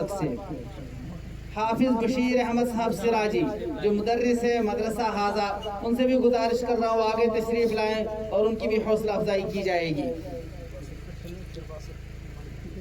मुबारक से हाफिज बशीर अहमद साहब सिराजी जो मुदर्रिस है मदरसा हाजा, उनसे भी गुजारिश कर रहा हूँ आगे तशरीफ लाएं और उनकी भी हौसला अफजाई की जाएगी।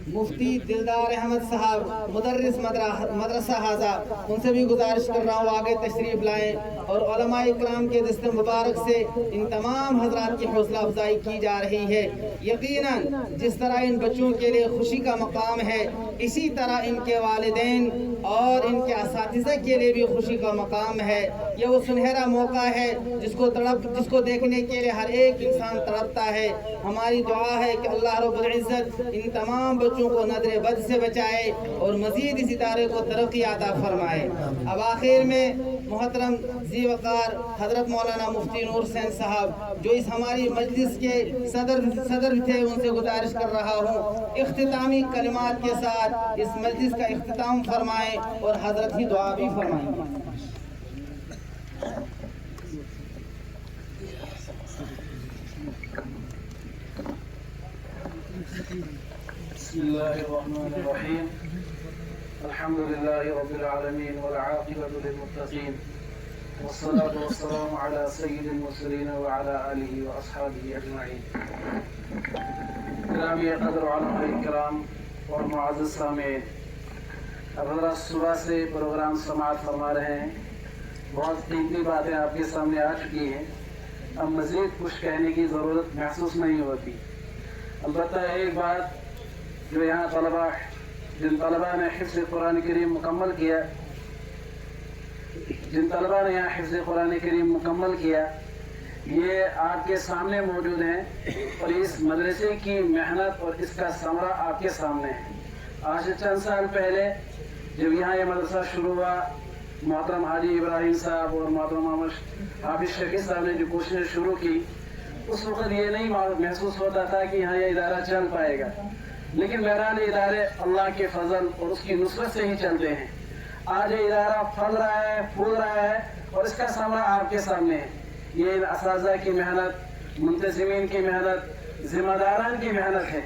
मुफ्ती दिलदार अहमद साहब मुदर्रिस मदरसा हाजा, उनसे भी गुजारिश कर रहा हूँ आगे तशरीफ लाएं और उलमा इकराम के दस्ते मुबारक से इन तमाम हजरात की हौसला अफजाई की जा रही है। यकीनन जिस तरह इन बच्चों के लिए खुशी का मकाम है, इसी तरह इनके वालिदैन और इनके असातिज़ा के लिए भी खुशी का मकाम है। ये वो सुनहरा मौका है जिसको देखने के लिए हर एक इंसान तड़पता है। हमारी दुआ है कि अल्लाह रब्बुल इज़्ज़त इन तमाम बच्चों को नज़र बद से बचाए और मज़ीद इस इदारे को तरक्की अता फरमाए। अब आखिर में मोहतरम ज़ी वक़ार हज़रत मौलाना मुफ्ती नूर हुसैन साहब जो इस हमारी मजलिस के सदर थे, उनसे गुजारिश कर रहा हूँ इख्तितामी कलिमात के साथ इस मजलिस का इख्तिताम फरमाएं और हज़रत ही दुआ भी फरमाएं। बिस्मिल्लाहिर्रहमानिर्रहीम अल्हम्दुलिल्लाहि रब्बिल आलमीन वल आक़िबतु लिल मुत्तक़ीन वस्सलातु वस्सलामु अला सय्यिदिल मुरसलीन व अला आलिहि व अस्हाबिहि अजमईन। किराम क़द्र व उलमा किराम और मुअज़्ज़ज़ सामीन, अब हज़रात सुबह से प्रोग्राम समाअत फरमा रहे हैं। बहुत कीमती बातें आपके सामने आ चुकी हैं, अब मज़ीद कुछ कहने की ज़रूरत महसूस नहीं होती। अलबत्ता एक बात जो यहाँ जिन तलबा ने हिफ्ज़ कुरान करीम मुकम्मल किया, ये आपके सामने मौजूद हैं और इस मदरसे की मेहनत और इसका समरा आपके सामने है। आज से चंद साल पहले जब यहाँ ये मदरसा शुरू हुआ, मोहतरम हाजी इब्राहिम साहब और मोहतरम मोहम्मद हाफिज शकील साहब ने जो कोशिश शुरू की, उस वक़्त ये नहीं महसूस होता था कि यहाँ ये इदारा चल पाएगा, लेकिन बहरहाल इदारे अल्लाह के फजल और उसकी नुसरत से ही चलते हैं। आज ये इदारा फल रहा है, फूल रहा है और इसका समरा आपके सामने है। ये असातिज़ा की मेहनत, मुंतज़िमीन की मेहनत, जिम्मेदारान की मेहनत है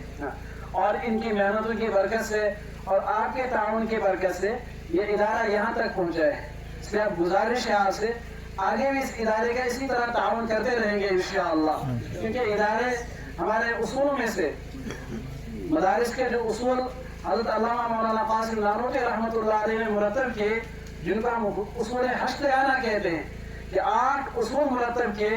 और इनकी मेहनतों की बरकत से और आपके ताउन की बरकत से ये इदारा यहाँ तक पहुँचा है। इसलिए अब गुजारिश है आपसे आगे भी इस इदारे का इसी तरह ताउन करते रहेंगे इंशाअल्लाह, क्योंकि इदारे हमारे उसूलों में से मदारिस के जो उसूल हज़रत अल्लामा मौलाना क़ासिम नानोती रहमतुल्लाह अलैह ने मुरतब किए, जिनको हम उसूल हश्तयाना कहते हैं, कि 8 उसूल मुरतब किए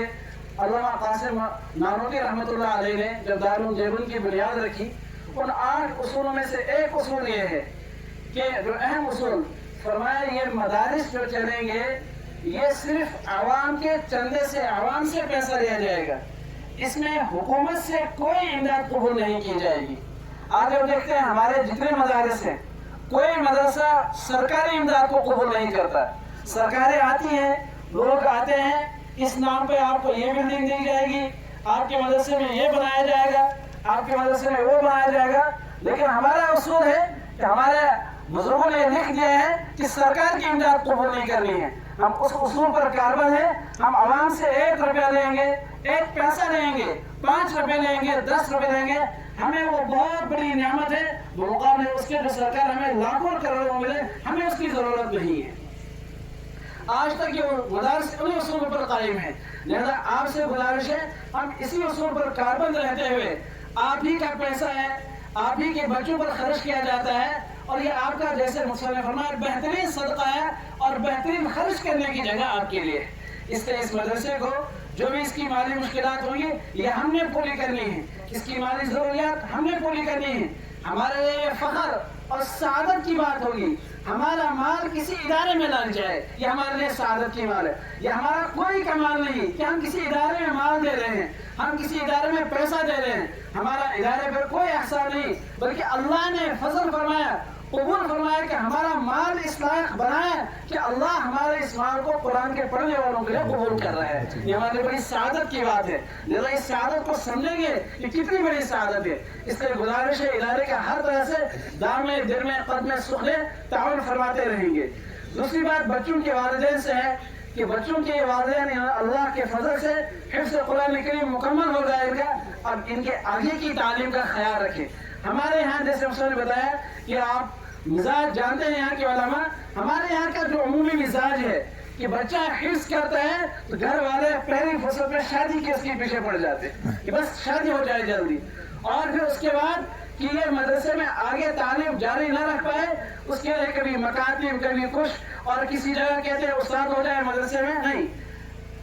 अल्लामा क़ासिम नानोती रहमतुल्लाह अलैह ने जब दारुल देवबंद की बुनियाद रखी। उन 8 उसूलों में से एक उसूल ये है कि जो अहम उसूल फरमाया, ये मदारिस जो चलेंगे ये सिर्फ आवाम के चंदे से, आवाम से पैसा लिया जाएगा, इसमें हुकूमत से कोई इमदाद कबूल नहीं की जाएगी। आज हम देखते हैं हमारे जितने मदारिस हैं, कोई मदरसा सरकारी इमदाद को कबूल नहीं करता। सरकारें आती हैं, लोग आते हैं, इस नाम पे आपको ये बिल्डिंग दी जाएगी, आपके मदरसे में ये बनाया जाएगा, आपके मदरसे में वो बनाया जाएगा, लेकिन हमारा उसूल है कि हमारे बुजुर्गों ने लिख दिया है कि सरकार की इमदाद कबूल नहीं करनी है। हम उस उसूल पर कारबन है, हम आवाम से 1 रुपया लेंगे, 1 पैसा लेंगे, 5 रुपए लेंगे, 10 रुपए लेंगे, हमें वो बहुत बड़ी नियामत है, मुकाबले उसके जो सरकार हमें लाखों करोड़ों मिले, हमें उसकी जरूरत नहीं है। आज तक ये मदारिस उन्हीं उसूलों पर कायम है। लिहाजा आपसे गुजारिश है, हम इसी उसूल पर कारबंद रहते हुए, आप ही का पैसा है, आप ही के बच्चों पर खर्च किया जाता है और ये आपका, जैसे मुसल्लम ने फरमाया, बेहतरीन सदका है और बेहतरीन खर्च करने की जगह आपके लिए। इसलिए इस मदरसे को जो भी इसकी माली मुश्किलात होंगी ये हमने पूरी करनी है, इसकी माली जरूरियात हमने पूरी करनी है। हमारे लिए ये फख्र और सादत की बात होगी, हमारा माल किसी इदारे में लग जाए, ये हमारे लिए सादत की माल है। ये हमारा कोई कमाल नहीं कि हम किसी इदारे में माल दे रहे हैं, हम किसी इदारे में पैसा दे रहे हैं, हमारा इदारे पर कोई एहसान नहीं, बल्कि अल्लाह ने फजल फरमाया, कबूल फरमाया कि हमारा माल इस लायक बनाया कि अल्लाह हमारे इस माल को कुरान के पढ़ने वालों के लिए कबूल कर रहा है। ये हमारे बड़ी सादत की बात है। लिहाजा इस सादत को समझेंगे कि कितनी बड़ी सादत है। इसलिए गुजारिश है, इदारे का हर तरह से दाम में, दिल में, कद में, सुख में ताउन फरमाते रहेंगे। दूसरी बात बच्चों के वालिदैन से है कि बच्चों के वालिदैन अल्लाह के फजल से हिफ्ज़ कुरान करीम मुकम्मल हो जाएगा। अब इनके आगे की तालीम का ख्याल रखें। हमारे यहाँ जैसे उसने बताया कि आप مزاج جانتے ہیں یہاں کے علماء. ہمارے یہاں کا جو عمومی مزاج ہے کہ بچہ حفظ کرتا ہے تو گھر والے پہلی فرصت میں شادی کے اس کے پیچھے پڑ جاتے ہیں کہ بس شادی ہو جائے جلدی, اور پھر اس کے بعد کہ یہ مدرسے میں آگے تعلیم جاری نہ رکھ پائے اس کے لیے کبھی مکاتب کبھی کچھ, اور کسی جگہ کہتے ہیں استاد ہو جائے مدرسے میں. نہیں,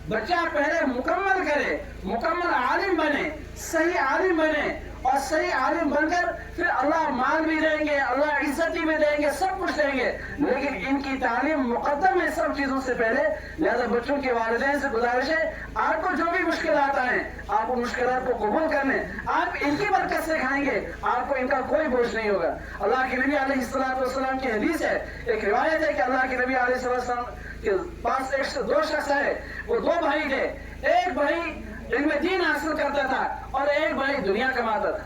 بچہ پہلے مکمل کرے, مکمل عالم بنے, صحیح عالم بنے, اور صحیح عالم بن کر پھر اللہ مال بھی دیں گے, اللہ عزتی بھی دیں گے, سب کچھ دیں گے, لیکن ان کی تعلیم مقدم ہے سب چیزوں سے پہلے. لہذا بچوں کے والدین سے گزارش ہے, آپ کو جو بھی مشکلات آئیں آپ ان مشکلات کو قبول کر لیں, آپ ان کی برکت سے کھائیں گے, آپ کو ان کا کوئی بوجھ نہیں ہوگا. اللہ کے نبی علیہ السلام کی حدیث ہے, ایک روایت ہے کہ اللہ کے نبی علیہ السلام کے پاس دو شخص ہے, وہ دو بھائی تھے. ایک بھائی علم دین حاصل کرتا تھا اور ایک بھائی دنیا کماتا تھا,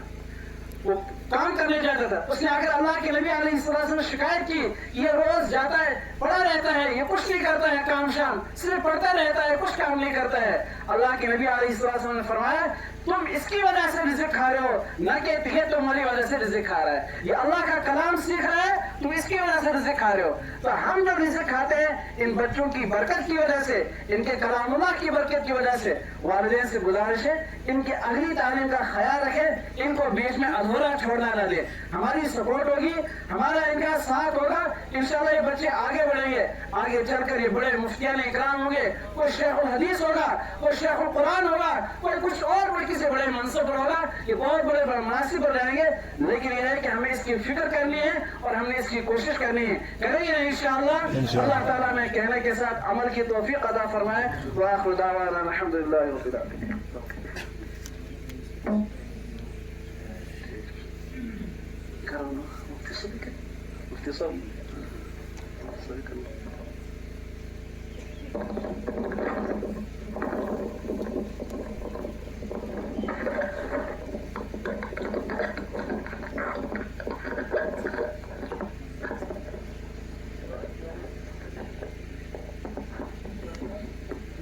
وہ کام کرنے جاتا تھا. اس نے اگر اللہ کے نبی علیہ السلام نے شکایت کی کہ یہ روز جاتا ہے, پڑھا رہتا ہے, یہ کچھ نہیں کرتا ہے کام شام, صرف پڑھتا رہتا ہے, کچھ کام نہیں کرتا ہے. اللہ کے نبی علیہ السلام نے فرمایا تم اس کی وجہ سے رزق کھا رہے ہو, نہ کہ یہ تمہاری وجہ سے رزق کھا رہا ہے. یہ اللہ کا کلام سیکھ رہا ہے, تم اس کی وجہ سے رزق کھا رہے ہو. تو ہم جب رزق کھاتے ہیں ان بچوں کی برکت کی وجہ سے, ان کے کلام اللہ کی برکت کی وجہ سے. والدین سے گزارش ہے ان کی اگلی تعلیم کا خیال رکھیں, ان کو بیچ میں ادھورا چھوڑنا نہ دیں. ہماری سپورٹ ہوگی, ہمارا ان کا ساتھ ہوگا, انشاءاللہ یہ بچے آگے بڑھیں گے. آگے چل کر یہ بڑے مفتیان اکرام ہوں گے, کوئی شیخ الحدیث ہوگا, کوئی شیخ القرآن ہوگا, کوئی کچھ اور کوئی کسی بڑے منصب پر ہوگا, یہ بہت بڑے مناسب پر جائیں گے. لیکن یہ ہے کہ ہمیں اس کی فکر کرنی ہے اور ہم نے اس کی کوشش کرنی ہے, کریں گے انشاءاللہ. اللہ تعالیٰ میں کہنے کے ساتھ عمل کی توفیق عطا فرمائے. وآخر دعوانا الحمدللہ رب العالمین.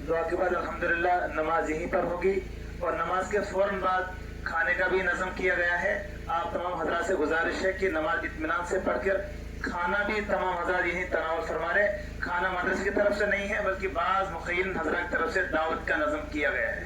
دعا کے بعد الحمدللہ نماز یہیں پر ہوگی, اور نماز کے فوراً بعد کھانے کا بھی نظم کیا گیا ہے. آپ تمام حضرات سے گزارش ہے کہ نماز اطمینان سے پڑھ کر کھانا بھی تمام حضرات یہیں تناول فرما رہے. کھانا مدرسے کی طرف سے نہیں ہے بلکہ بعض مخیم حضرات کی طرف سے دعوت کا نظم کیا گیا ہے.